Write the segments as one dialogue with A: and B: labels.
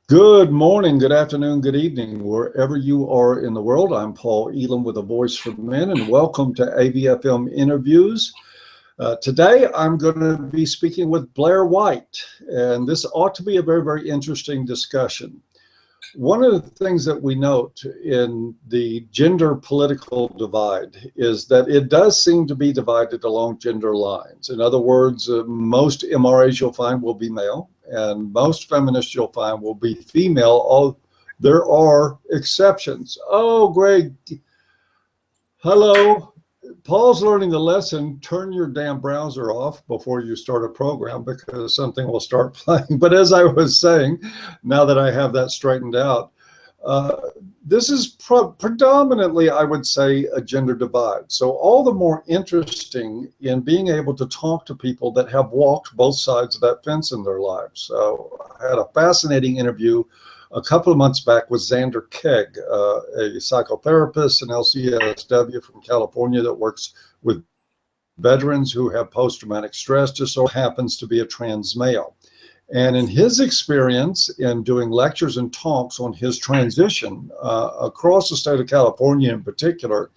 A: Good morning, good afternoon, good evening, wherever you are in the world. I'm Paul Elam with A Voice for Men, and welcome to AVFM Interviews. Today, I'm going to be speaking with Blaire White, and this ought to be a very, very interesting discussion. One of the things that we note in the gender political divide is that it does seem to be divided along gender lines. In other words, most MRAs you'll find will be male, and most feminists you'll find will be female. There are exceptions. Oh, Greg, hello. Paul's learning the lesson. Turn your damn browser off before you start a program because something will start playing. But as I was saying, now that I have that straightened out, this is predominantly, I would say, a gender divide. So all the more interesting in being able to talk to people that have walked both sides of that fence in their lives. So I had a fascinating interview a couple of months back with Zander Keig, a psychotherapist and LCSW from California that works with veterans who have post-traumatic stress disorder, happens to be a trans male. And in his experience in doing lectures and talks on his transition across the state of California in particular,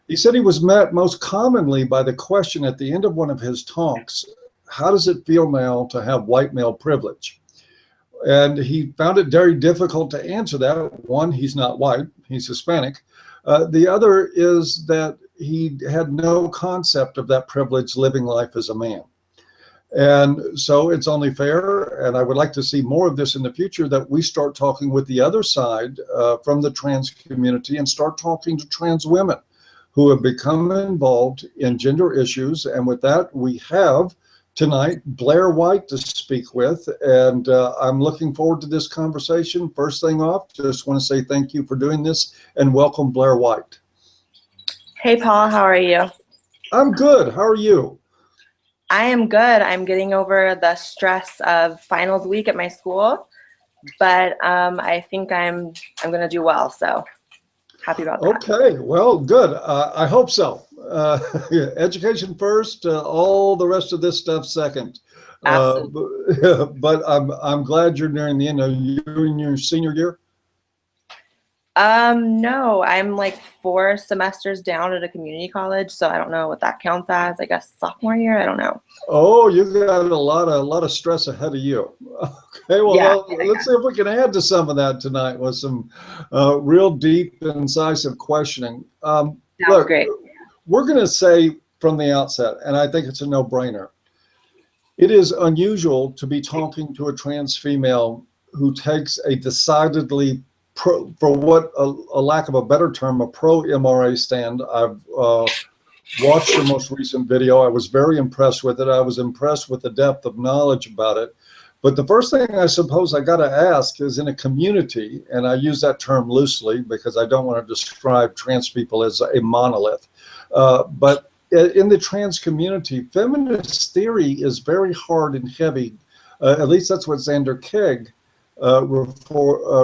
A: he said he was met most commonly by the question at the end of one of his talks, how does it feel now to have white male privilege? And he found it very difficult to answer that. One, he's not white, he's Hispanic. The other is that he had no concept of that privilege living life as a man. And so it's only fair, and I would like to see more of this in the future, that we start talking with the other side from the trans community and start talking to trans women who have become involved in gender issues. And with that, we have tonight Blaire White to speak with, and I'm looking forward to this conversation. First thing off, just want to say thank you for doing this and welcome Blaire White.
B: Hey Paul, how are you?
A: I'm good. How are you?
B: I am good. I'm getting over the stress of finals week at my school, but I think I'm going to do well, so happy about that.
A: Okay, well, good. I hope so. Education first, all the rest of this stuff second. But I'm glad you're nearing the end. Are you in your senior year?
B: No, I'm like 4 semesters down at a community college, so I don't know what that counts as. I guess sophomore year. I don't know.
A: Oh, you got a lot of stress ahead of you. Okay, well,
B: Yeah,
A: let's see if we can add to some of that tonight with some real deep, incisive questioning. Look,
B: great.
A: We're going to say from the outset, and I think it's a no-brainer, it is unusual to be talking to a trans female who takes a decidedly pro, for what a lack of a better term, a pro-MRA stand. I've watched your most recent video. I was very impressed with it. I was impressed with the depth of knowledge about it. But the first thing I suppose I got to ask is, in a community, and I use that term loosely because I don't want to describe trans people as a monolith, but in the trans community, feminist theory is very hard and heavy. At least that's what Zander Keig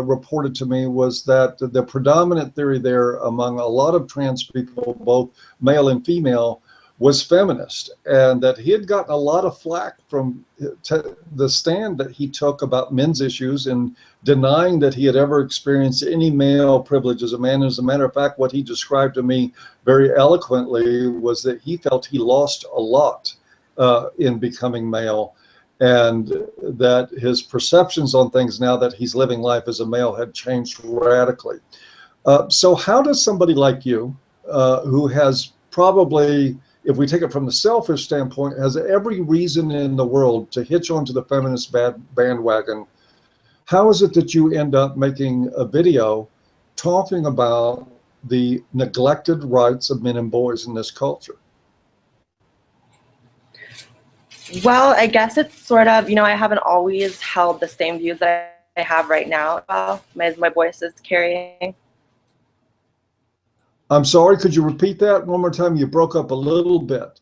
A: reported to me, was that the predominant theory there among a lot of trans people, both male and female, was feminist, and that he had gotten a lot of flack from the stand that he took about men's issues and denying that he had ever experienced any male privilege as a man. As a matter of fact, what he described to me very eloquently was that he felt he lost a lot in becoming male, and that his perceptions on things now that he's living life as a male had changed radically. So how does somebody like you, who has probably, if we take it from the selfish standpoint, has every reason in the world to hitch onto the feminist bandwagon, how is it that you end up making a video talking about the neglected rights of men and boys in this culture?
B: Well, I guess it's sort of, I haven't always held the same views that I have right now. Well, my voice is carrying.
A: I'm sorry, could you repeat that one more time? You broke up a little bit.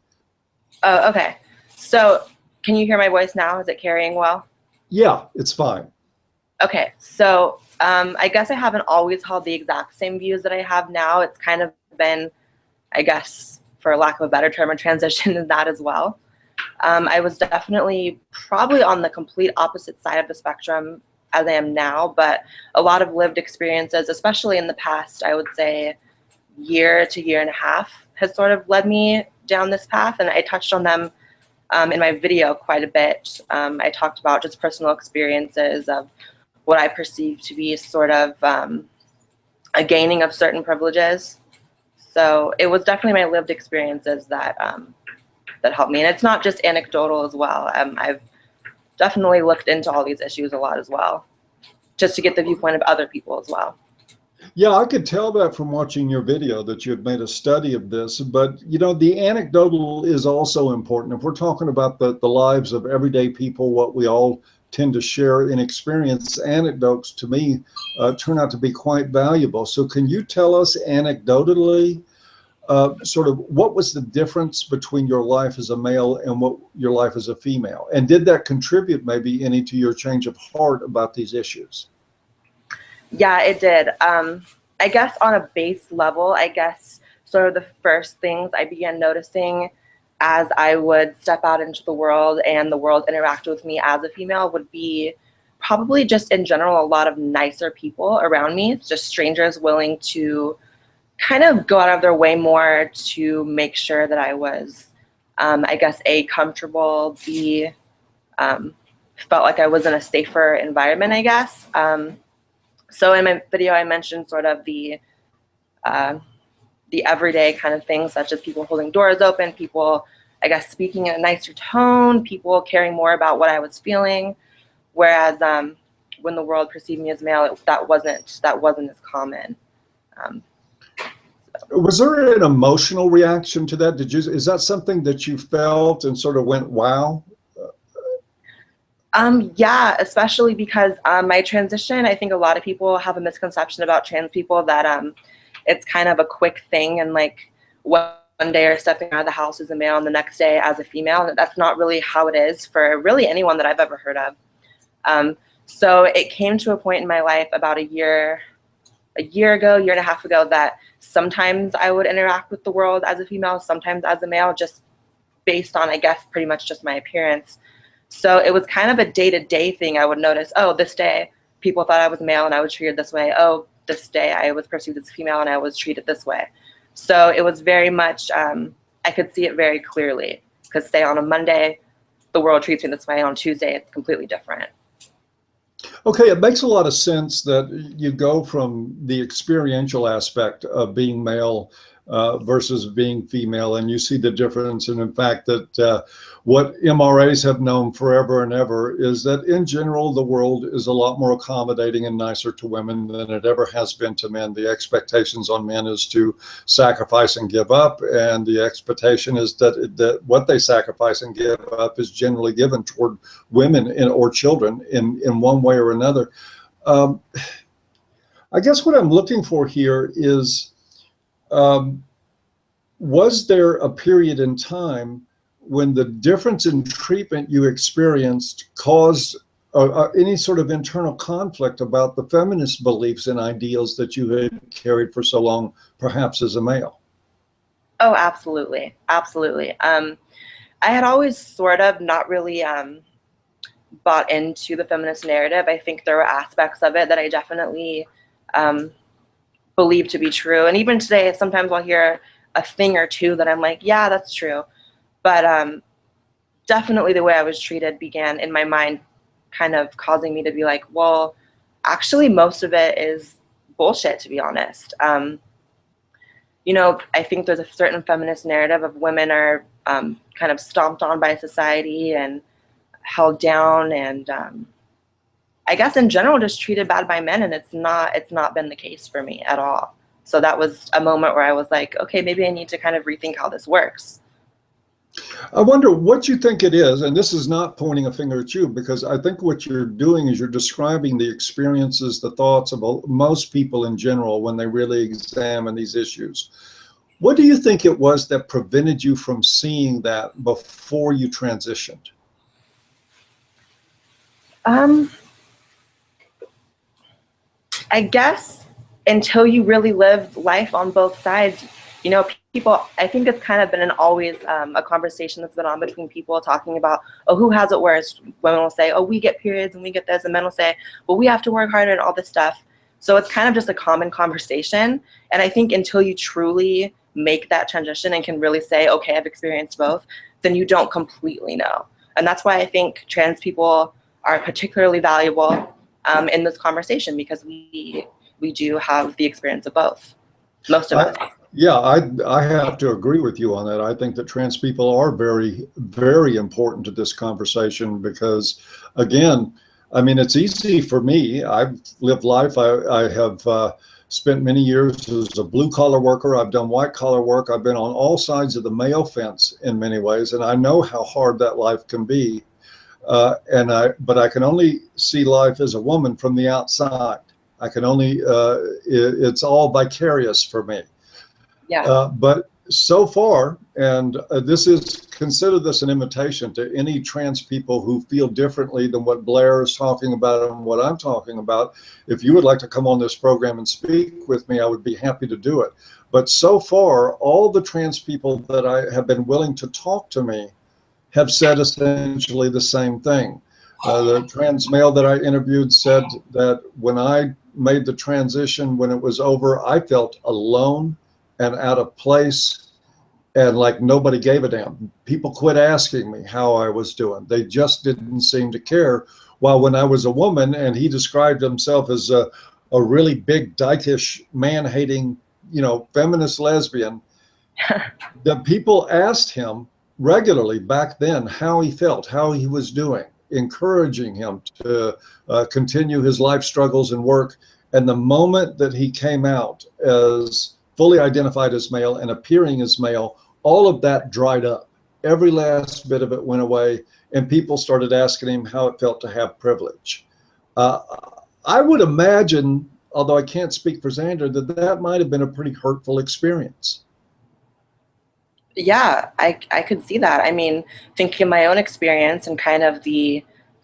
B: Oh, okay. So can you hear my voice now? Is it carrying well?
A: Yeah, it's fine.
B: Okay, so I guess I haven't always held the exact same views that I have now. It's kind of been, I guess, for lack of a better term, a transition in that as well. I was definitely probably on the complete opposite side of the spectrum as I am now, but a lot of lived experiences, especially in the past, I would say year to year and a half, has sort of led me down this path, and I touched on them in my video quite a bit. I talked about just personal experiences of what I perceive to be sort of a gaining of certain privileges. So it was definitely my lived experiences that that helped me, and it's not just anecdotal as well. I've definitely looked into all these issues a lot as well, just to get the viewpoint of other people as well.
A: Yeah, I could tell that from watching your video that you had made a study of this, but you know, the anecdotal is also important. If we're talking about the lives of everyday people, what we all tend to share in experience, anecdotes to me turn out to be quite valuable. So can you tell us anecdotally sort of what was the difference between your life as a male and what your life as a female? And did that contribute maybe any to your change of heart about these issues?
B: Yeah, it did. I guess on a base level, I guess sort of the first things I began noticing as I would step out into the world and the world interact with me as a female would be probably just in general a lot of nicer people around me, just strangers willing to kind of go out of their way more to make sure that I was, I guess, A, comfortable, B, felt like I was in a safer environment, I guess. So in my video, I mentioned sort of the everyday kind of things, such as people holding doors open, people, I guess, speaking in a nicer tone, people caring more about what I was feeling. Whereas when the world perceived me as male, that wasn't as common.
A: Was there an emotional reaction to that? Is that something that you felt and sort of went, wow?
B: Yeah, especially because my transition, I think a lot of people have a misconception about trans people that it's kind of a quick thing, and like one day you're stepping out of the house as a male and the next day as a female. And that's not really how it is for really anyone that I've ever heard of. So it came to a point in my life about a year ago, year and a half ago, that sometimes I would interact with the world as a female, sometimes as a male, just based on, I guess, pretty much just my appearance. So it was kind of a day-to-day thing. I would notice, oh, this day people thought I was male and I was treated this way. Oh, this day I was perceived as female and I was treated this way. So it was very much, I could see it very clearly, because say on a Monday, the world treats me this way, and on Tuesday, it's completely different.
A: Okay, it makes a lot of sense that you go from the experiential aspect of being male versus being female, and you see the difference. And in fact, that what MRAs have known forever and ever is that in general, the world is a lot more accommodating and nicer to women than it ever has been to men. The expectations on men is to sacrifice and give up, and the expectation is that what they sacrifice and give up is generally given toward women or children in one way or another. I guess what I'm looking for here is, was there a period in time when the difference in treatment you experienced caused any sort of internal conflict about the feminist beliefs and ideals that you had carried for so long, perhaps as a male?
B: Oh, absolutely. Absolutely. I had always sort of not really bought into the feminist narrative. I think there were aspects of it that I definitely believe to be true. And even today, sometimes I'll hear a thing or two that I'm like, yeah, that's true. But definitely the way I was treated began in my mind kind of causing me to be like, well, actually most of it is bullshit, to be honest. You know, I think there's a certain feminist narrative of women are kind of stomped on by society and held down, and I guess in general just treated bad by men, and it's not been the case for me at all. So that was a moment where I was like, okay, maybe I need to kind of rethink how this works.
A: I wonder what you think it is, and this is not pointing a finger at you, because I think what you're doing is you're describing the experiences, the thoughts of most people in general when they really examine these issues. What do you think it was that prevented you from seeing that before you transitioned?
B: I guess until you really live life on both sides, you know, people, I think it's kind of been always a conversation that's been on between people talking about, oh, who has it worse? Women will say, oh, we get periods and we get this, and men will say, well, we have to work harder and all this stuff. So it's kind of just a common conversation. And I think until you truly make that transition and can really say, okay, I've experienced both, then you don't completely know. And that's why I think trans people are particularly valuable in this conversation, because we do have the experience of both, most of us.
A: Yeah, I have to agree with you on that. I think that trans people are very, very important to this conversation because, again, I mean, it's easy for me. I've lived life. I have spent many years as a blue-collar worker. I've done white-collar work. I've been on all sides of the male fence in many ways, and I know how hard that life can be. But I can only see life as a woman from the outside. I can only, it's all vicarious for me.
B: Yeah.
A: But so far, and consider this an invitation to any trans people who feel differently than what Blaire is talking about and what I'm talking about. If you would like to come on this program and speak with me, I would be happy to do it. But so far, all the trans people that I have been willing to talk to me have said essentially the same thing. The trans male that I interviewed said that when I made the transition, when it was over, I felt alone and out of place, and like nobody gave a damn. People quit asking me how I was doing. They just didn't seem to care. While when I was a woman, and he described himself as a really big, dykish, man-hating, feminist lesbian, the people asked him regularly back then how he felt, how he was doing, encouraging him to continue his life struggles and work. And the moment that he came out as fully identified as male and appearing as male, all of that dried up. Every last bit of it went away, and people started asking him how it felt to have privilege. I would imagine, although I can't speak for Zander, that might have been a pretty hurtful experience.
B: Yeah, I could see that. I mean, thinking of my own experience and kind of the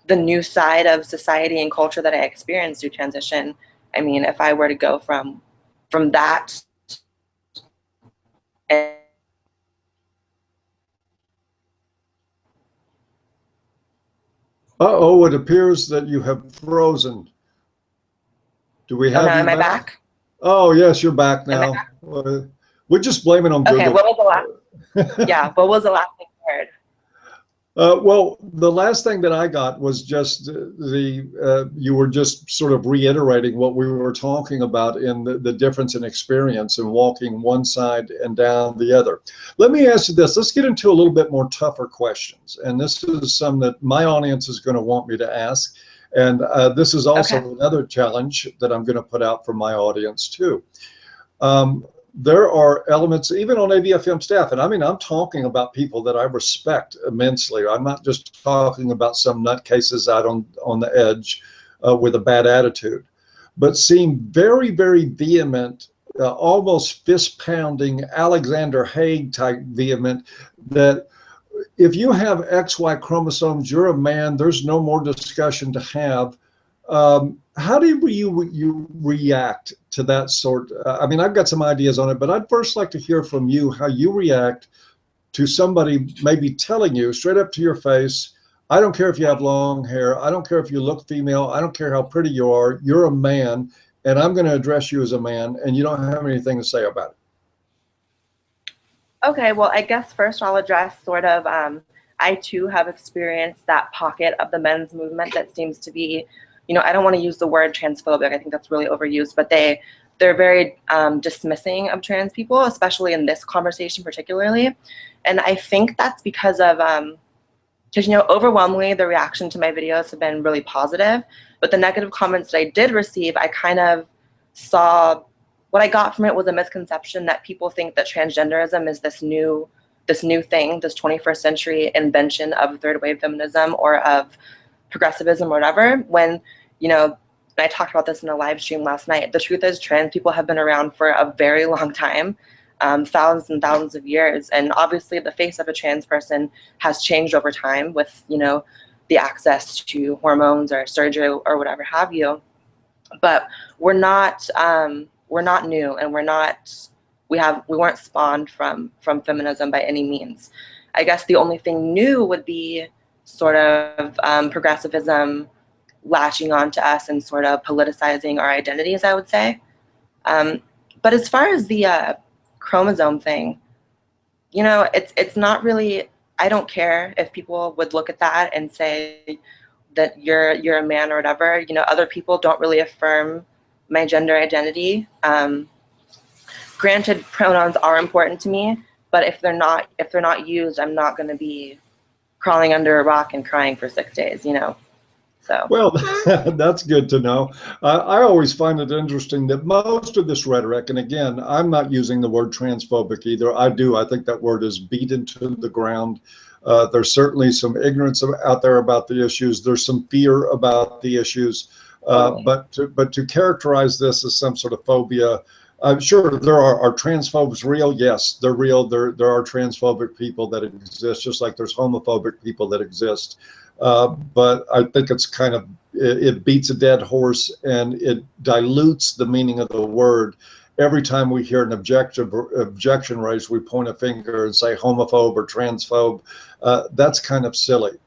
B: new side of society and culture that I experienced through transition. I mean, if I were to go from that and
A: Uh-oh, it appears that you have frozen. Do we have
B: now
A: you
B: am I
A: back?
B: back?
A: Oh, yes, you're back
B: Am I
A: now.
B: back?
A: We're just blaming on Google.
B: Okay, what was the last? Yeah, what was the last thing you heard?
A: Well, the last thing that I got was just you were just sort of reiterating what we were talking about in the difference in experience and walking one side and down the other. Let me ask you this. Let's get into a little bit more tougher questions. And this is some that my audience is going to want me to ask. And this is also another challenge that I'm going to put out for my audience too. There are elements, even on AVFM staff, and I mean, I'm talking about people that I respect immensely. I'm not just talking about some nutcases out on the edge with a bad attitude, but seem very, very vehement, almost fist-pounding, Zander Keig type vehement, that if you have XY chromosomes, you're a man, there's no more discussion to have. How do you react to that sort? I mean, I've got some ideas on it, but I'd first like to hear from you how you react to somebody maybe telling you straight up to your face, I don't care if you have long hair, I don't care if you look female, I don't care how pretty you are, you're a man, and I'm going to address you as a man, and you don't have anything to say about it.
B: Okay, well, I guess first I'll address sort of, I too have experienced that pocket of the men's movement that seems to be, I don't want to use the word transphobic. I think that's really overused, but they're very dismissing of trans people, especially in this conversation particularly. And I think that's because of, overwhelmingly the reaction to my videos have been really positive, but the negative comments that I did receive, I kind of saw, what I got from it was a misconception that people think that transgenderism is this new thing, this 21st century invention of third wave feminism or of progressivism or whatever, when, I talked about this in a live stream last night. The truth is trans people have been around for a very long time, thousands and thousands of years. And obviously the face of a trans person has changed over time with, the access to hormones or surgery or whatever have you. But we're not new, and we're we weren't spawned from feminism by any means. I guess the only thing new would be sort of progressivism latching on to us and sort of politicizing our identities, I would say. But as far as the chromosome thing, you know, it's not really, I don't care if people would look at that and say that you're a man or whatever. You know, other people don't really affirm my gender identity. Granted, pronouns are important to me, but if they're not used, I'm not going to be crawling under a rock and crying for 6 days, you know. So.
A: Well, that's good to know. I always find it interesting that most of this rhetoric, and again, I'm not using the word transphobic either. I think that word is beat into the ground. There's certainly some ignorance out there about the issues. There's some fear about the issues. But to characterize this as some sort of phobia, sure, are transphobes real? Yes, they're real. There are transphobic people that exist, just like there's homophobic people that exist. But I think it's kind of, it beats a dead horse, and it dilutes the meaning of the word. Every time we hear an objection raised, we point a finger and say homophobe or transphobe. That's kind of silly.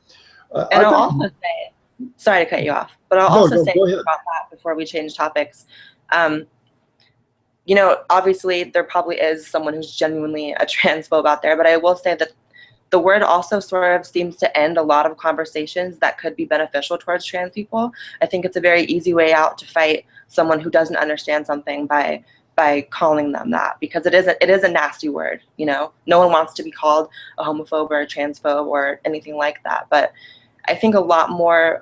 B: And I'll also say, sorry to cut you off, but I'll also say about that before we change topics. You know, obviously there probably is someone who's genuinely a transphobe out there, but I will say that the word also sort of seems to end a lot of conversations that could be beneficial towards trans people. I think it's a very easy way out to fight someone who doesn't understand something by calling them that, because it is a nasty word, you know. No one wants to be called a homophobe or a transphobe or anything like that. But I think a lot more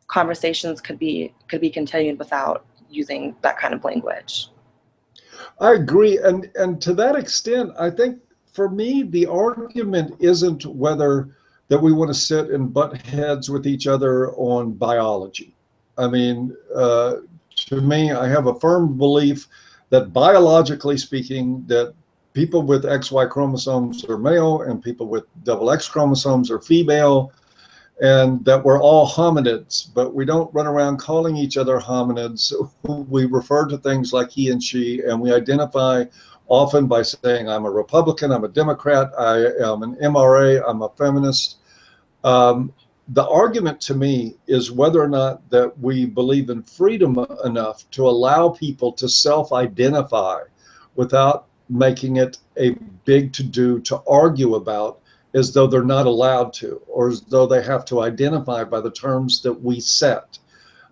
B: conversations could be continued without using that kind of language.
A: I agree, and to that extent, I think for me the argument isn't whether that we want to sit and butt heads with each other on biology. I mean, to me, I have a firm belief that biologically speaking, that people with XY chromosomes are male and people with XX chromosomes are female, and that we're all hominids, but we don't run around calling each other hominids. We refer to things like he and she, and we identify often by saying, I'm a Republican, I'm a Democrat, I am an MRA, I'm a feminist. The argument to me is whether or not that we believe in freedom enough to allow people to self-identify without making it a big to-do to argue about, as though they're not allowed to, or as though they have to identify by the terms that we set.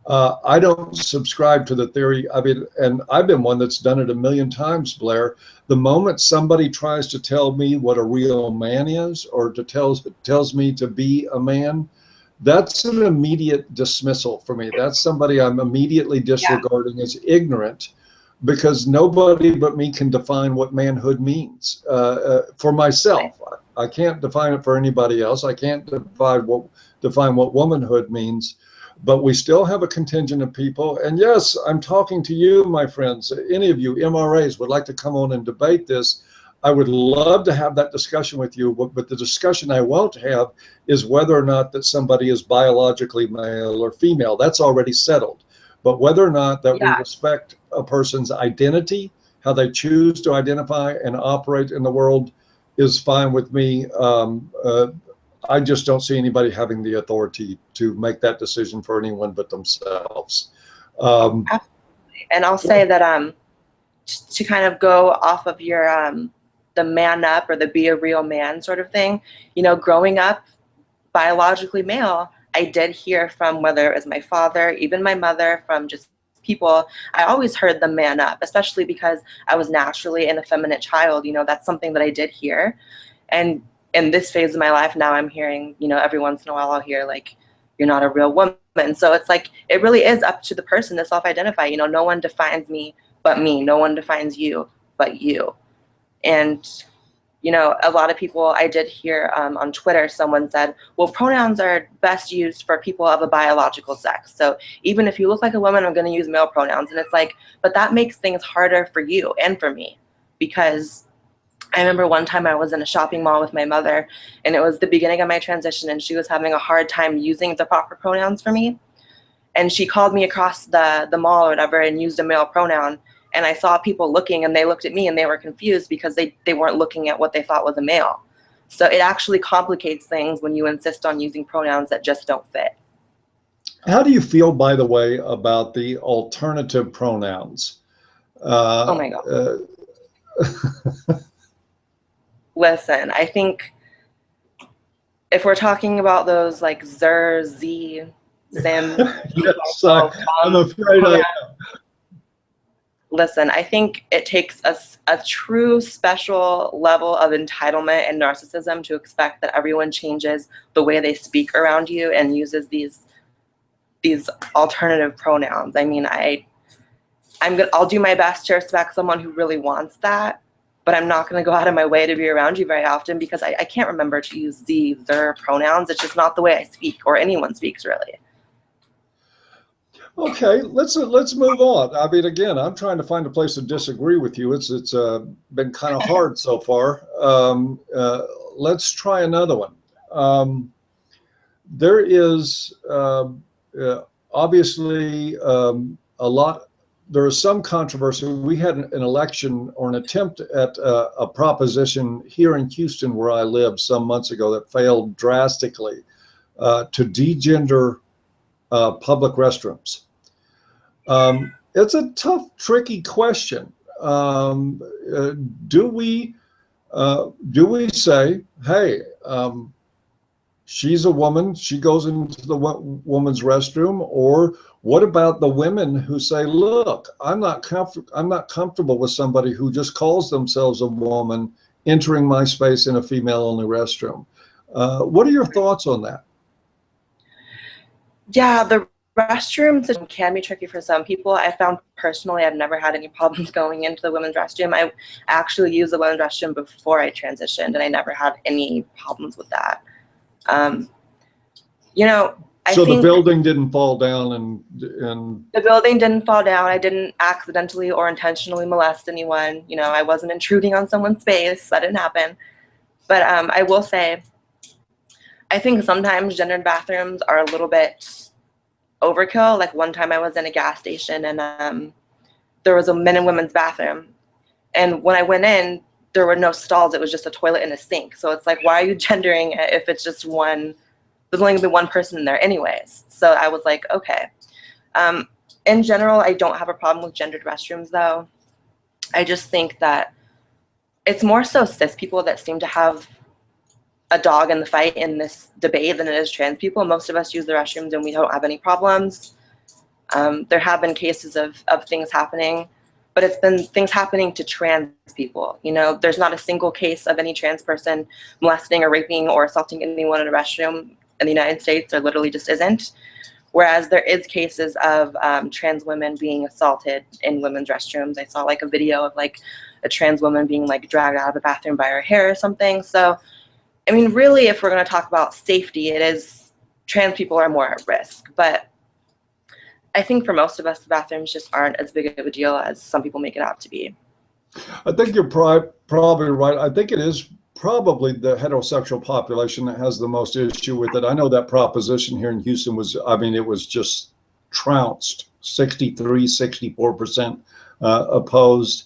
A: I don't subscribe to the theory. I mean, and I've been one that's done it a million times, Blaire. The moment somebody tries to tell me what a real man is, or tells me to be a man, that's an immediate dismissal for me. That's somebody I'm immediately disregarding as ignorant, because nobody but me can define what manhood means for myself. I can't define it for anybody else. I can't define what womanhood means. But we still have a contingent of people. And yes, I'm talking to you, my friends. Any of you MRAs would like to come on and debate this, I would love to have that discussion with you. But the discussion I won't have is whether or not that somebody is biologically male or female. That's already settled. But whether or not that we respect a person's identity, how they choose to identify and operate in the world, is fine with me. I just don't see anybody having the authority to make that decision for anyone but themselves.
B: Absolutely. And I'll say that to kind of go off of your the man up or the be a real man sort of thing, you know, growing up biologically male, I did hear from, whether it was my father, even my mother, from just people, I always heard the man up, especially because I was naturally an effeminate child. You know, that's something that I did hear. And in this phase of my life now, I'm hearing, you know, every once in a while I'll hear like, you're not a real woman. So it's like, it really is up to the person to self-identify. You know, no one defines me but me. No one defines you but you. And, you know, a lot of people, I did hear on Twitter, someone said, well, pronouns are best used for people of a biological sex. So even if you look like a woman, I'm going to use male pronouns. And it's like, but that makes things harder for you and for me, because I remember one time I was in a shopping mall with my mother, and it was the beginning of my transition, and she was having a hard time using the proper pronouns for me. And she called me across the mall or whatever and used a male pronoun. And I saw people looking, and they looked at me and they were confused because they weren't looking at what they thought was a male. So it actually complicates things when you insist on using pronouns that just don't fit.
A: How do you feel, by the way, about the alternative pronouns?
B: Oh my God. Listen, I think if we're talking about those like zer, z, zim,
A: yes, I'm afraid I am.
B: Listen, I think it takes a true special level of entitlement and narcissism to expect that everyone changes the way they speak around you and uses these alternative pronouns. I mean, I'll do my best to respect someone who really wants that, but I'm not going to go out of my way to be around you very often because I can't remember to use their pronouns. It's just not the way I speak, or anyone speaks, really.
A: Okay, let's move on. I mean, again, I'm trying to find a place to disagree with you. It's been kind of hard so far. Let's try another one. There is obviously there is some controversy. We had an election or an attempt at a proposition here in Houston, where I live, some months ago that failed drastically, to degender public restrooms. It's a tough, tricky question. Do we say, hey, she's a woman, she goes into the woman's restroom? Or what about the women who say, look, I'm not comfortable with somebody who just calls themselves a woman entering my space in a female-only restroom? What are your thoughts on that?
B: Yeah, the restrooms can be tricky for some people. I found personally I've never had any problems going into the women's restroom. I actually used the women's restroom before I transitioned, and I never had any problems with that. You know,
A: so the building didn't fall down, and
B: the building didn't fall down. I didn't accidentally or intentionally molest anyone. You know, I wasn't intruding on someone's space. That didn't happen. But I will say, I think sometimes gendered bathrooms are a little bit overkill. Like one time I was in a gas station, and there was a men and women's bathroom. And when I went in, there were no stalls. It was just a toilet and a sink. So it's like, why are you gendering it if it's just one? There's only going to be one person in there anyways. So I was like, okay. In general, I don't have a problem with gendered restrooms, though. I just think that it's more so cis people that seem to have a dog in the fight in this debate than it is trans people. Most of us use the restrooms and we don't have any problems. There have been cases of things happening, but it's been things happening to trans people. You know, there's not a single case of any trans person molesting or raping or assaulting anyone in a restroom in the United States. There literally just isn't. Whereas there is cases of trans women being assaulted in women's restrooms. I saw like a video of like a trans woman being like dragged out of the bathroom by her hair or something. So, I mean, really, if we're going to talk about safety, it is trans people are more at risk. But I think for most of us, the bathrooms just aren't as big of a deal as some people make it out to be.
A: I think you're probably right. I think it is probably the heterosexual population that has the most issue with it. I know that proposition here in Houston was, I mean, it was just trounced, 63, 64% opposed.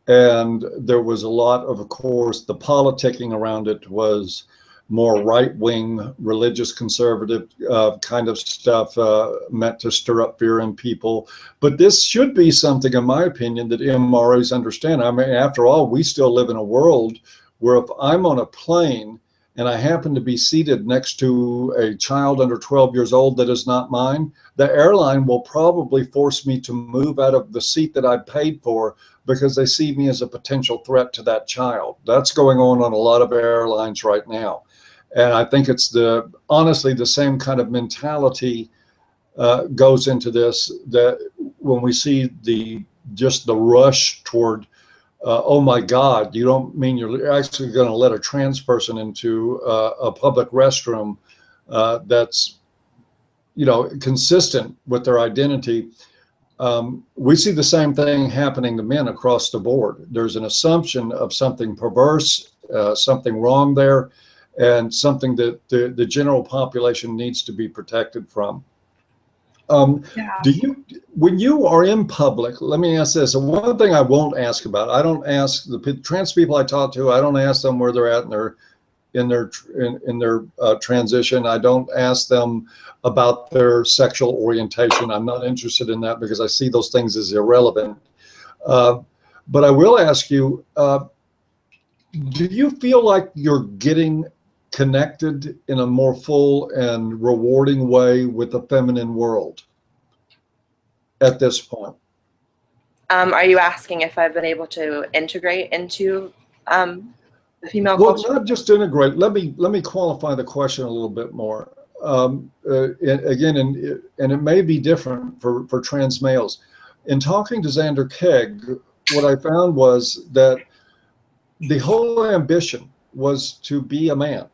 A: And there was a lot of course, the politicking around it was more right-wing, religious conservative kind of stuff meant to stir up fear in people. But this should be something, in my opinion, that MRAs understand. I mean, after all, we still live in a world where if I'm on a plane and I happen to be seated next to a child under 12 years old that is not mine, the airline will probably force me to move out of the seat that I paid for because they see me as a potential threat to that child. That's going on a lot of airlines right now. And I think it's honestly the same kind of mentality goes into this, that when we see just the rush toward, oh my God, you don't mean you're actually going to let a trans person into a public restroom that's, you know, consistent with their identity. We see the same thing happening to men across the board. There's an assumption of something perverse, something wrong there, and something that the general population needs to be protected from.
B: Yeah.
A: when you are in public, let me ask this. And one thing I won't ask about, I don't ask the trans people I talk to, I don't ask them where they're at in their transition. I don't ask them about their sexual orientation. I'm not interested in that because I see those things as irrelevant. But I will ask you, do you feel like you're getting connected in a more full and rewarding way with the feminine world at this point?
B: Are you asking if I've been able to integrate into the female
A: Well,
B: culture?
A: not just integrate. Let me qualify the question a little bit more. Again, and it may be different for trans males. In talking to Zander Keig, what I found was that the whole ambition was to be a man.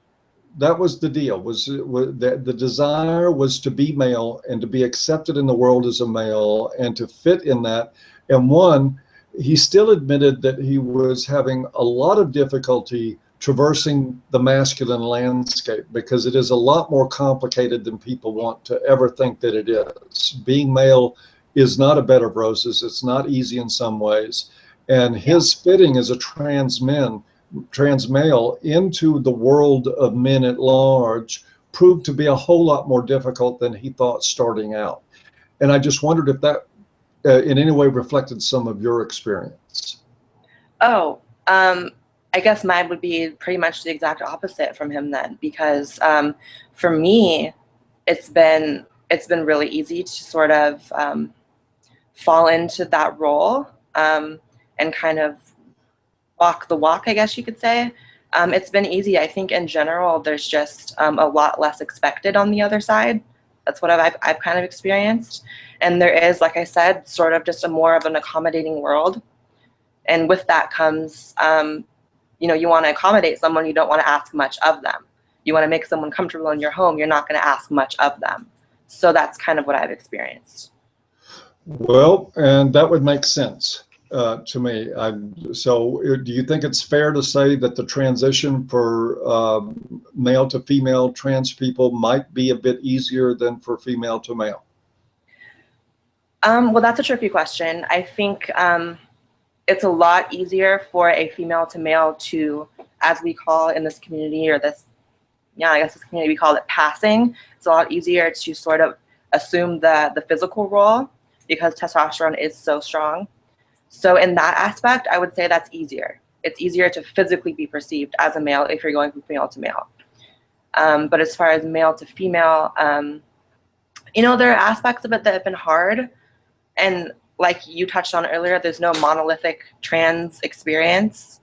A: That was the deal. Was the desire was to be male and to be accepted in the world as a male and to fit in that. And he still admitted that he was having a lot of difficulty traversing the masculine landscape because it is a lot more complicated than people want to ever think that it is. Being male is not a bed of roses. It's not easy in some ways. And his fitting as a trans male into the world of men at large proved to be a whole lot more difficult than he thought starting out. And I just wondered if that in any way reflected some of your experience.
B: Oh, I guess mine would be pretty much the exact opposite from him then, because for me, it's been really easy to sort of fall into that role and kind of walk the walk, I guess you could say. It's been easy. I think in general, there's just a lot less expected on the other side. That's what I've kind of experienced. And there is, like I said, sort of just a more of an accommodating world. And with that comes, you want to accommodate someone, you don't want to ask much of them. You want to make someone comfortable in your home, you're not going to ask much of them. So that's kind of what I've experienced.
A: Well, and that would make sense to me. So do you think it's fair to say that the transition for male to female trans people might be a bit easier than for female to male?
B: Well, that's a tricky question. I think it's a lot easier for a female to male to, as we call in this community, or this, I guess this community, we call it passing. It's a lot easier to sort of assume the physical role because testosterone is so strong. So in that aspect, I would say that's easier. It's easier to physically be perceived as a male if you're going from female to male. But as far as male to female, there are aspects of it that have been hard. And like you touched on earlier, there's no monolithic trans experience.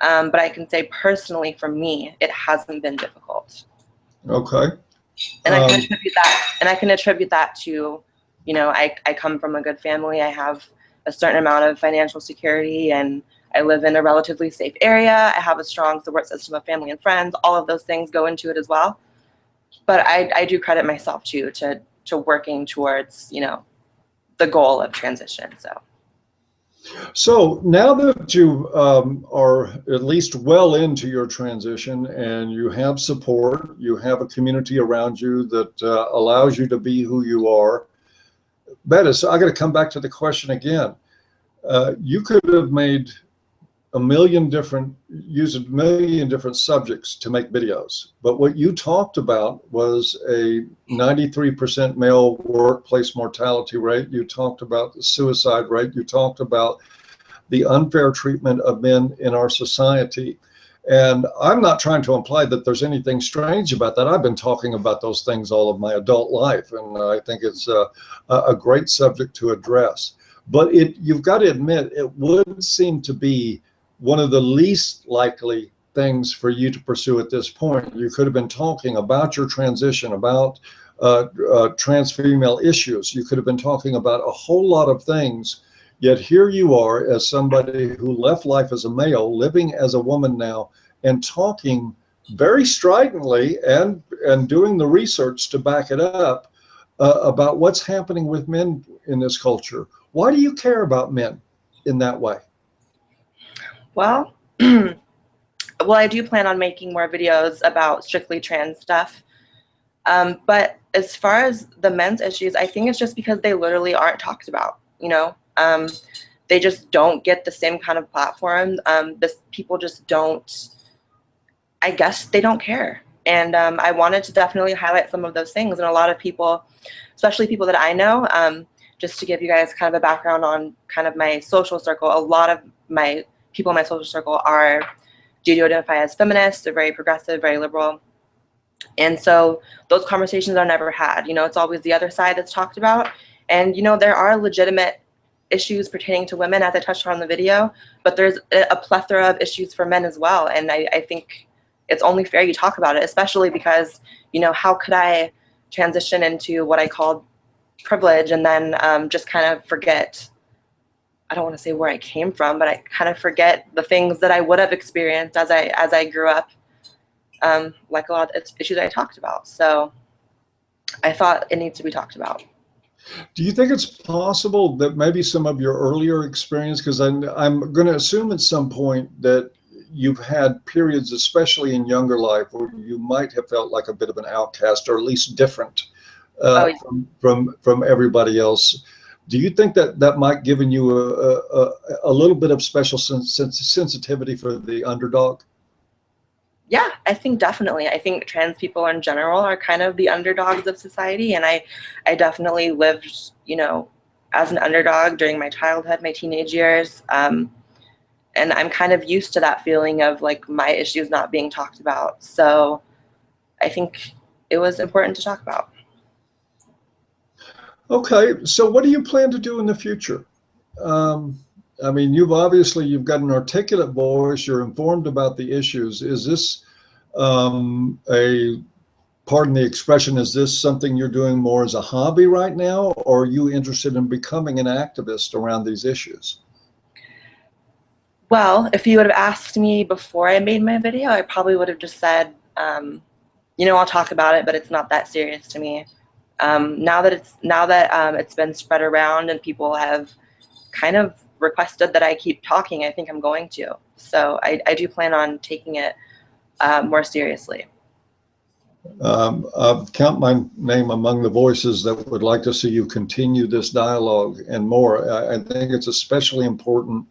B: But I can say personally for me, it hasn't been difficult.
A: Okay.
B: And I can attribute that to, I come from a good family. I have a certain amount of financial security and I live in a relatively safe area. I have a strong support system of family and friends. All of those things go into it as well. But I do credit myself to working towards, the goal of transition. So
A: now that you are at least well into your transition and you have support, you have a community around you that allows you to be who you are, Bettis, I got to come back to the question again. You could have made used a million different subjects to make videos, but what you talked about was a 93% male workplace mortality rate. You talked about the suicide rate. You talked about the unfair treatment of men in our society. And I'm not trying to imply that there's anything strange about that. I've been talking about those things all of my adult life, and I think it's a great subject to address. But you've got to admit, it would seem to be one of the least likely things for you to pursue at this point. You could have been talking about your transition, about trans female issues. You could have been talking about a whole lot of things. Yet here you are as somebody who left life as a male, living as a woman now, and talking very stridently and doing the research to back it up about what's happening with men in this culture. Why do you care about men in that way?
B: Well, I do plan on making more videos about strictly trans stuff. But as far as the men's issues, I think it's just because they literally aren't talked about, you know? They just don't get the same kind of platform. People just don't, I guess they don't care. And I wanted to definitely highlight some of those things. And a lot of people, especially people that I know, just to give you guys kind of a background on kind of my social circle, a lot of my people in my social circle do identify as feminists. They're very progressive, very liberal. And so those conversations are never had. You know, it's always the other side that's talked about. And, you know, there are legitimate issues pertaining to women, as I touched on in the video, but there's a plethora of issues for men as well. And I think it's only fair you talk about it, especially because, you know, how could I transition into what I called privilege and then just kind of forget, I don't want to say where I came from, but I kind of forget the things that I would have experienced as I grew up, like a lot of issues I talked about. So I thought it needs to be talked about.
A: Do you think it's possible that maybe some of your earlier experience, because I'm going to assume at some point that you've had periods, especially in younger life, where you might have felt like a bit of an outcast, or at least different from everybody else. Do you think that might given you a little bit of special sensitivity for the underdog?
B: Yeah, I think definitely. I think trans people in general are kind of the underdogs of society, and I definitely lived, you know, as an underdog during my childhood, my teenage years, and I'm kind of used to that feeling of like my issues not being talked about. So I think it was important to talk about.
A: Okay, so what do you plan to do in the future? I mean, you've got an articulate voice, you're informed about the issues. Is this pardon the expression, is this something you're doing more as a hobby right now, or are you interested in becoming an activist around these issues?
B: Well, if you would have asked me before I made my video, I probably would have just said, you know, I'll talk about it, but it's not that serious to me. Now that it's been spread around and people have kind of requested that I keep talking, I think I'm going to. So I do plan on taking it more seriously.
A: I'll count my name among the voices that would like to see you continue this dialogue and more. I think it's especially important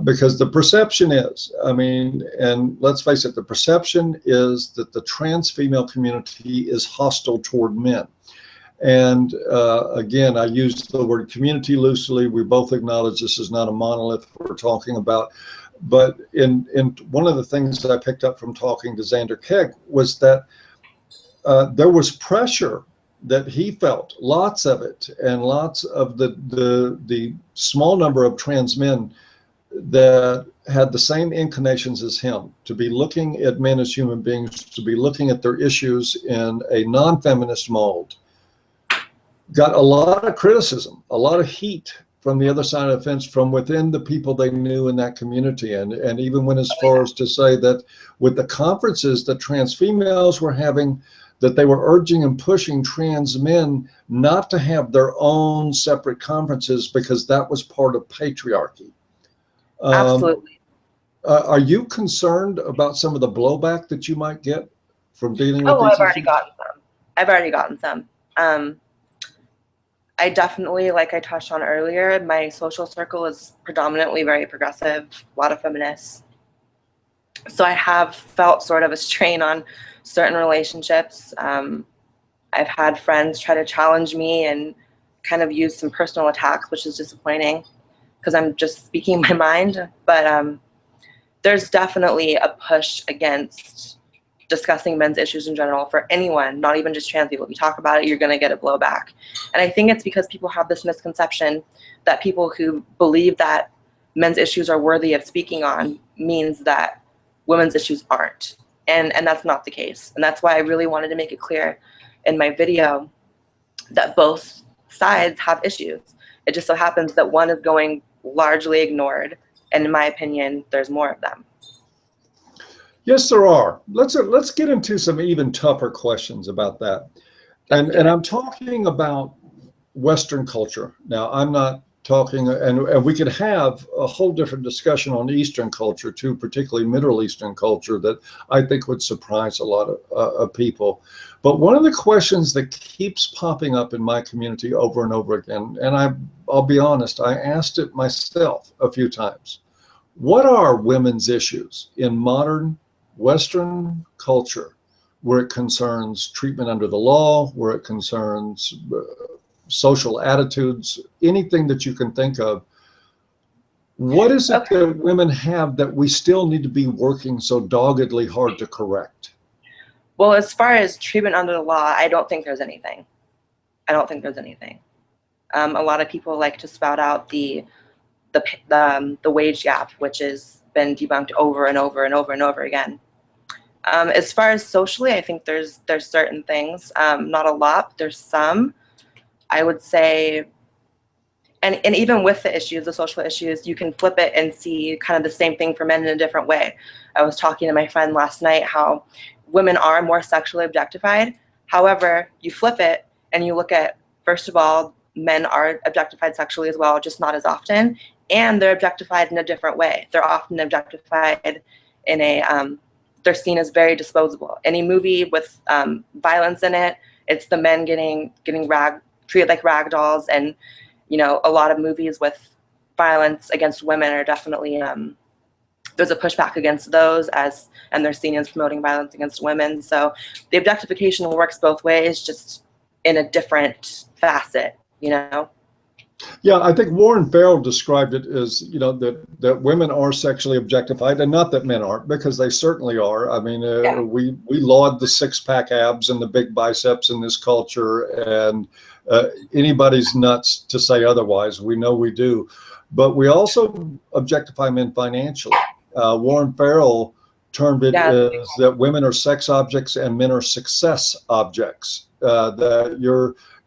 A: because the perception is, I mean, and let's face it, the perception is that the trans female community is hostile toward men. And again, I use the word community loosely. We both acknowledge this is not a monolith we're talking about. But in one of the things that I picked up from talking to Zander Keig was that there was pressure that he felt, lots of it, and lots of the small number of trans men that had the same inclinations as him, to be looking at men as human beings, to be looking at their issues in a non-feminist mold, got a lot of criticism, a lot of heat from the other side of the fence, from within the people they knew in that community. And even went as far as to say that with the conferences that trans females were having, that they were urging and pushing trans men not to have their own separate conferences because that was part of patriarchy.
B: Absolutely.
A: Are you concerned about some of the blowback that you might get from dealing with these
B: I've
A: issues?
B: already gotten some. I definitely, like I touched on earlier, my social circle is predominantly very progressive, a lot of feminists. So I have felt sort of a strain on certain relationships. I've had friends try to challenge me and kind of use some personal attacks, which is disappointing because I'm just speaking my mind. But there's definitely a push against discussing men's issues in general for anyone, not even just trans people. If you talk about it, you're going to get a blowback. And I think it's because people have this misconception that people who believe that men's issues are worthy of speaking on means that women's issues aren't. And that's not the case. And that's why I really wanted to make it clear in my video that both sides have issues. It just so happens that one is going largely ignored. And in my opinion, there's more of them.
A: Yes, there are. Let's get into some even tougher questions about that. And I'm talking about Western culture. Now, I'm not talking, and we could have a whole different discussion on Eastern culture too, particularly Middle Eastern culture, that I think would surprise a lot of people. But one of the questions that keeps popping up in my community over and over again, and I'll be honest, I asked it myself a few times. What are women's issues in modern Western culture where it concerns treatment under the law, where it concerns social attitudes, anything that you can think of? What is it that women have that we still need to be working so doggedly hard to correct?
B: Well, as far as treatment under the law, I don't think there's anything. I don't think there's anything. A lot of people like to spout out the wage gap, which has been debunked over and over and over and over again. As far as socially, I think there's certain things, not a lot, but there's some. I would say, and even with the issues, the social issues, you can flip it and see kind of the same thing for men in a different way. I was talking to my friend last night how women are more sexually objectified. However, you flip it and you look at, first of all, men are objectified sexually as well, just not as often, and they're objectified in a different way. They're often objectified in a, they're seen as very disposable. Any movie with violence in it, it's the men getting treated like rag dolls, and you know, a lot of movies with violence against women are definitely there's a pushback against those, and they're seen as promoting violence against women. So the objectification works both ways, just in a different facet, you know.
A: Yeah, I think Warren Farrell described it as, you know, that women are sexually objectified, and not that men aren't, because they certainly are. I mean, we laud the six-pack abs and the big biceps in this culture, and anybody's nuts to say otherwise. We know we do, but we also objectify men financially. Warren Farrell termed it as that women are sex objects and men are success objects. That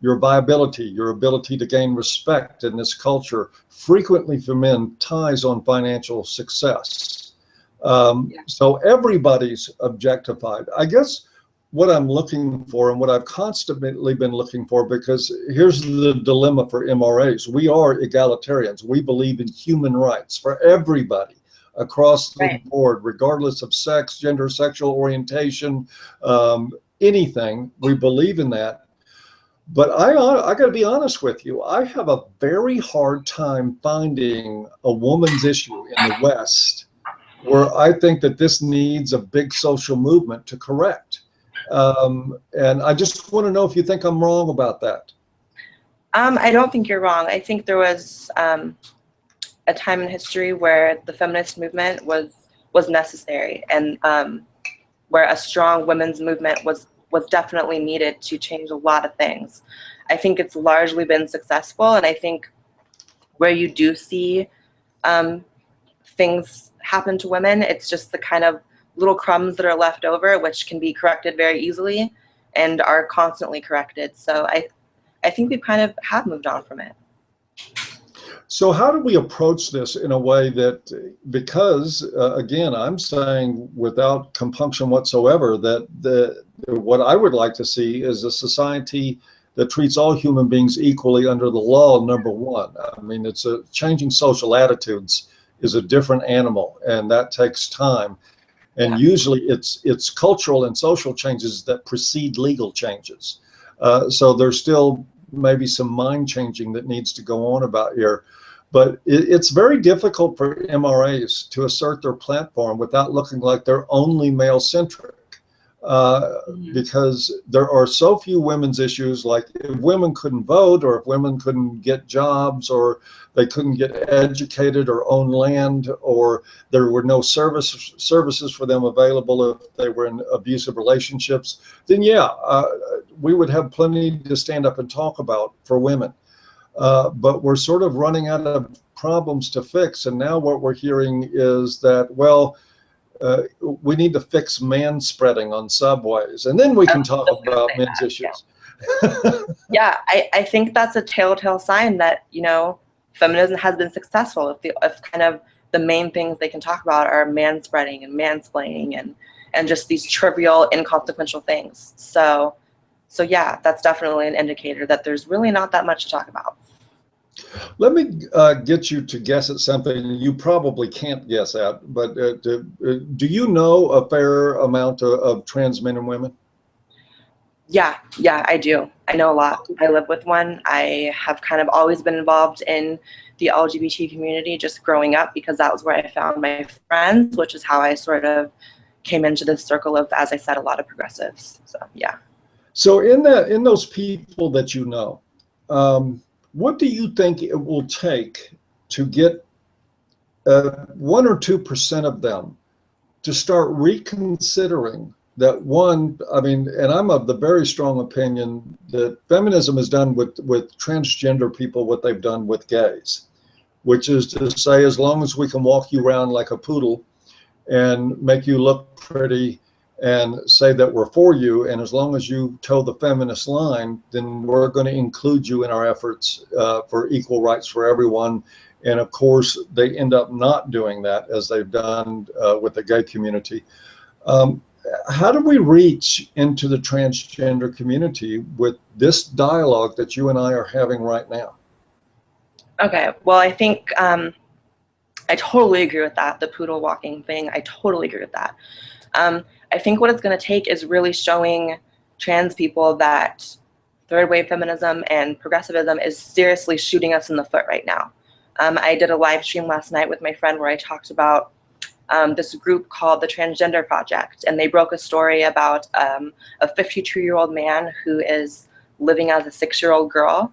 A: your viability, your ability to gain respect in this culture, frequently for men, ties on financial success. So everybody's objectified. I guess what I'm looking for, and what I've constantly been looking for, because here's the dilemma for MRAs. We are egalitarians. We believe in human rights for everybody across the board, regardless of sex, gender, sexual orientation, anything. We believe in that. But I got to be honest with you. I have a very hard time finding a woman's issue in the West where I think that this needs a big social movement to correct. And I just want to know if you think I'm wrong about that.
B: I don't think you're wrong. I think there was a time in history where the feminist movement was necessary, and where a strong women's movement was definitely needed to change a lot of things. I think it's largely been successful, and I think where you do see things happen to women, it's just the kind of little crumbs that are left over, which can be corrected very easily and are constantly corrected. So I think we kind of have moved on from it.
A: So how do we approach this in a way that, because again, I'm saying without compunction whatsoever, that what I would like to see is a society that treats all human beings equally under the law, number one. I mean, it's changing social attitudes is a different animal, and that takes time. And usually it's cultural and social changes that precede legal changes. So there's still maybe some mind changing that needs to go on about here. But it's very difficult for MRAs to assert their platform without looking like they're only male centric. Because there are so few women's issues, like if women couldn't vote, or if women couldn't get jobs, or they couldn't get educated or own land, or there were no services for them available if they were in abusive relationships, then we would have plenty to stand up and talk about for women. But we're sort of running out of problems to fix, and now what we're hearing is that, well, we need to fix man-spreading on subways, and then we can talk about men's issues.
B: Yeah, I think that's a telltale sign that, you know, feminism has been successful if kind of the main things they can talk about are man-spreading and mansplaining and just these trivial, inconsequential things. So yeah, that's definitely an indicator that there's really not that much to talk about.
A: Let me get you to guess at something you probably can't guess at, but do you know a fair amount of trans men and women?
B: Yeah, I do. I know a lot. I live with one. I have kind of always been involved in the LGBT community just growing up because that was where I found my friends, which is how I sort of came into this circle of, as I said, a lot of progressives. So yeah.
A: So in those people that you know, what do you think it will take to get 1 or 2% of them to start reconsidering that? One, I mean, and I'm of the very strong opinion that feminism has done with transgender people what they've done with gays, which is to say, as long as we can walk you around like a poodle and make you look pretty and say that we're for you, and as long as you toe the feminist line, then we're going to include you in our efforts for equal rights for everyone. And of course, they end up not doing that, as they've done with the gay community. How do we reach into the transgender community with this dialogue that you and I are having right now?
B: Okay, well, I think I totally agree with that, the poodle walking thing. I totally agree with that. I think what it's going to take is really showing trans people that third wave feminism and progressivism is seriously shooting us in the foot right now. I did a live stream last night with my friend where I talked about this group called the Transgender Project, and they broke a story about a 52-year-old man who is living as a 6-year-old girl,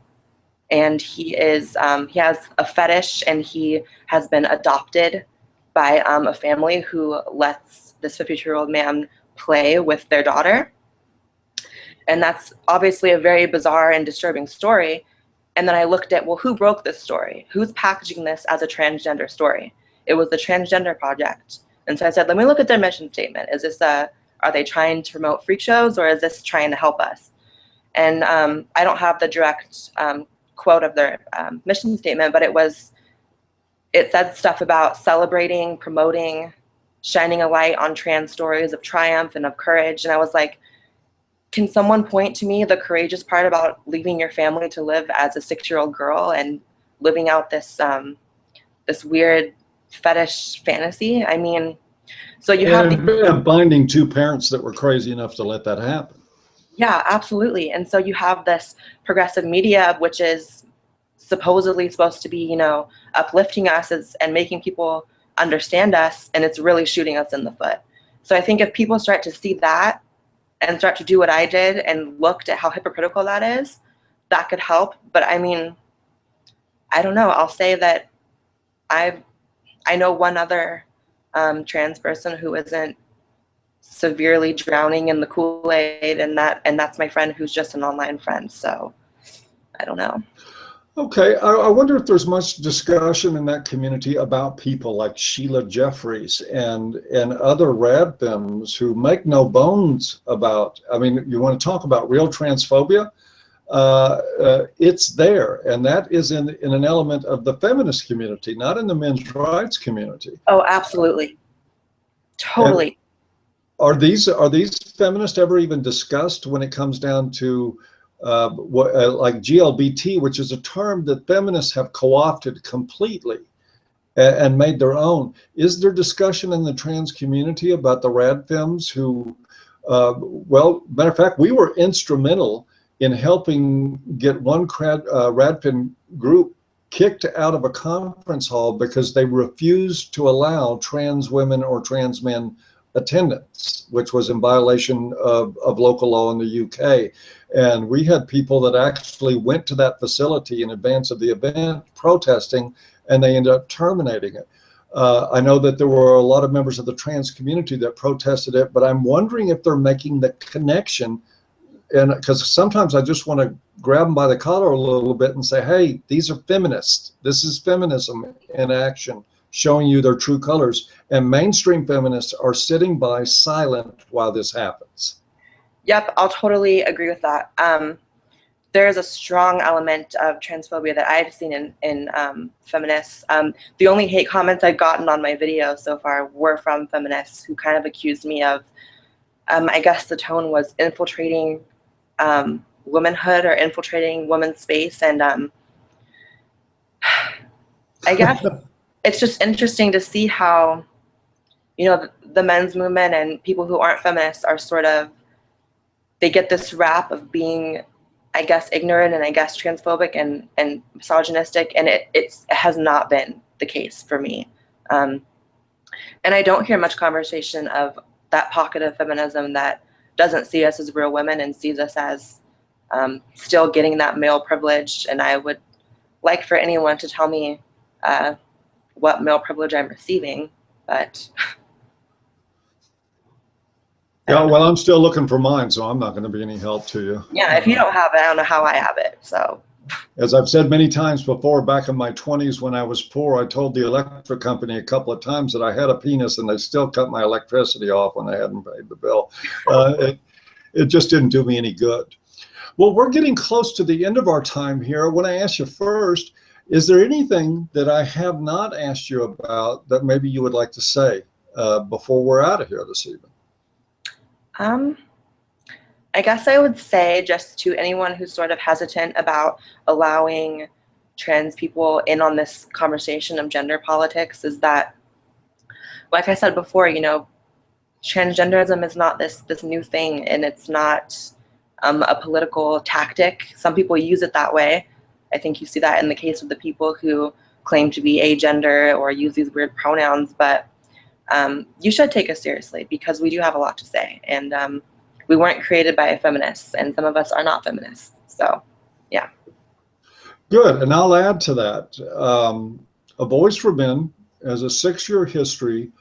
B: and he has a fetish, and he has been adopted by a family who lets this 52-year-old man play with their daughter. And that's obviously a very bizarre and disturbing story. And then I looked at, well, who broke this story? Who's packaging this as a transgender story? It was the Transgender Project. And so I said, let me look at their mission statement. Is this are they trying to promote freak shows, or is this trying to help us? And I don't have the direct quote of their mission statement, but it said stuff about celebrating, promoting, shining a light on trans stories of triumph and of courage. And I was like, can someone point to me the courageous part about leaving your family to live as a 6-year-old girl and living out this this weird fetish fantasy? I mean, so you have
A: binding two parents that were crazy enough to let that happen.
B: Yeah, absolutely. And so you have this progressive media, which is supposedly supposed to be, you know, uplifting us and making people understand us, and it's really shooting us in the foot. So I think if people start to see that and start to do what I did and looked at how hypocritical that is, that could help. But I mean, I don't know. I'll say that I know one other trans person who isn't severely drowning in the Kool-Aid, and that's my friend who's just an online friend. So I don't know.
A: Okay, I wonder if there's much discussion in that community about people like Sheila Jeffries and other rad femmes who make no bones about, I mean, you want to talk about real transphobia? It's there, and that is in an element of the feminist community, not in the men's rights community.
B: Oh, absolutely. Totally.
A: And are these feminists ever even discussed when it comes down to like GLBT, which is a term that feminists have co-opted completely and made their own? Is there discussion in the trans community about the rad femmes who, well, matter of fact, we were instrumental in helping get one rad femme group kicked out of a conference hall because they refused to allow trans women or trans men attendance, which was in violation of local law in the UK. And we had people that actually went to that facility in advance of the event protesting, and they ended up terminating it. I know that there were a lot of members of the trans community that protested it, but I'm wondering if they're making the connection. And because sometimes I just want to grab them by the collar a little bit and say, hey, these are feminists. This is feminism in action, showing you their true colors. And mainstream feminists are sitting by silent while this happens.
B: Yep, I'll totally agree with that. There is a strong element of transphobia that I've seen in feminists. The only hate comments I've gotten on my video so far were from feminists who kind of accused me of, I guess the tone was infiltrating womanhood or infiltrating women's space. And I guess it's just interesting to see how, you know, the men's movement and people who aren't feminists are sort of, they get this rap of being, I guess, ignorant and I guess transphobic and misogynistic, and it has not been the case for me. And I don't hear much conversation of that pocket of feminism that doesn't see us as real women and sees us as still getting that male privilege. And I would like for anyone to tell me what male privilege I'm receiving, but
A: yeah, well, I'm still looking for mine, so I'm not going to be any help to you.
B: Yeah, if you don't have it, I don't know how I have it. So,
A: as I've said many times before, back in my 20s when I was poor, I told the electric company a couple of times that I had a penis, and they still cut my electricity off when I hadn't paid the bill. It just didn't do me any good. Well, we're getting close to the end of our time here. I want to ask you first, is there anything that I have not asked you about that maybe you would like to say before we're out of here this evening?
B: I guess I would say, just to anyone who's sort of hesitant about allowing trans people in on this conversation of gender politics, is that, like I said before, you know, transgenderism is not this new thing, and it's not a political tactic. Some people use it that way. I think you see that in the case of the people who claim to be agender or use these weird pronouns, but you should take us seriously, because we do have a lot to say, and we weren't created by feminists, and some of us are not feminists. So, yeah.
A: Good, and I'll add to that. A Voice for Men has a 6-year history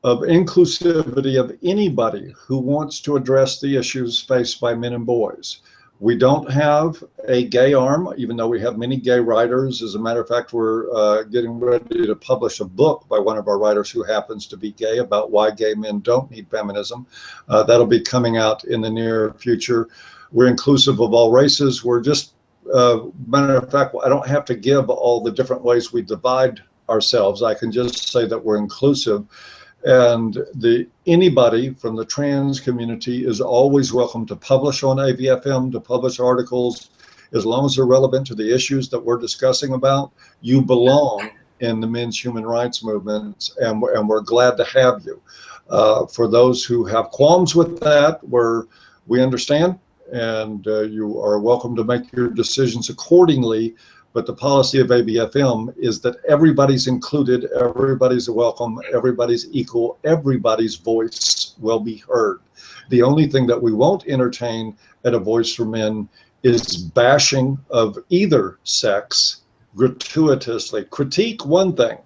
A: of inclusivity of anybody who wants to address the issues faced by men and boys. We don't have a gay arm, even though we have many gay writers. As a matter of fact, we're getting ready to publish a book by one of our writers who happens to be gay about why gay men don't need feminism. That'll be coming out in the near future. We're inclusive of all races. We're just, matter of fact, I don't have to give all the different ways we divide ourselves. I can just say that we're inclusive. And anybody from the trans community is always welcome to publish on AVFM, to publish articles, as long as they're relevant to the issues that we're discussing about. You belong in the men's human rights movement, and we're glad to have you. For those who have qualms with that, we understand, and you are welcome to make your decisions accordingly. But the policy of ABFM is that everybody's included, everybody's welcome, everybody's equal, everybody's voice will be heard. The only thing that we won't entertain at A Voice for Men is bashing of either sex gratuitously. Critique one thing.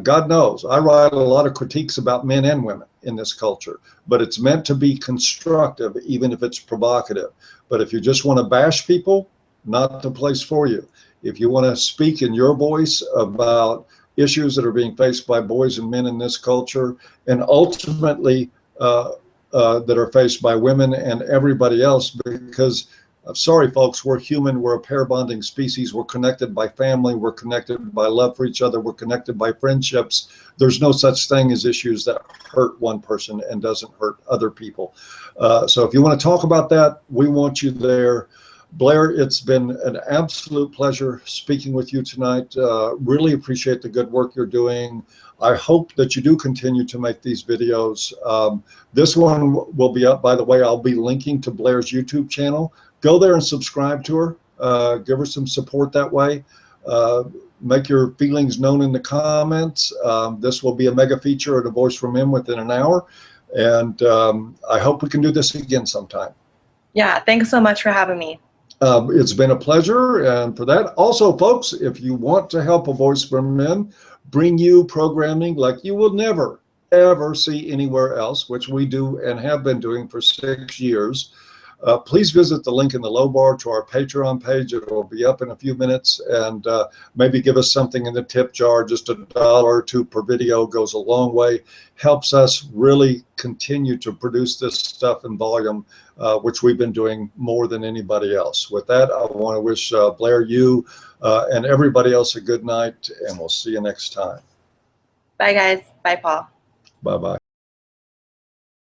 A: God knows, I write a lot of critiques about men and women in this culture, but it's meant to be constructive, even if it's provocative. But if you just want to bash people, not the place for you. If you want to speak in your voice about issues that are being faced by boys and men in this culture, and ultimately that are faced by women and everybody else, because I'm sorry, folks, we're human, we're a pair bonding species, we're connected by family, we're connected by love for each other, we're connected by friendships. There's no such thing as issues that hurt one person and doesn't hurt other people. So if you want to talk about that, we want you there. Blaire, it's been an absolute pleasure speaking with you tonight. Really appreciate the good work you're doing. I hope that you do continue to make these videos. This one will be up, by the way. I'll be linking to Blaire's YouTube channel. Go there and subscribe to her. Give her some support that way. Make your feelings known in the comments. This will be a mega feature at A Voice for Men within an hour. And I hope we can do this again sometime.
B: Yeah, thanks so much for having me.
A: It's been a pleasure, and for that, also, folks, if you want to help A Voice for Men bring you programming like you will never, ever see anywhere else, which we do and have been doing for 6 years, please visit the link in the low bar to our Patreon page. It will be up in a few minutes, and maybe give us something in the tip jar. Just $1 or $2 per video goes a long way, helps us really continue to produce this stuff in volume, which we've been doing more than anybody else. With that, I want to wish Blaire, you and everybody else a good night, and we'll see you next time.
B: Bye, guys. Bye, Paul.
A: Bye-bye.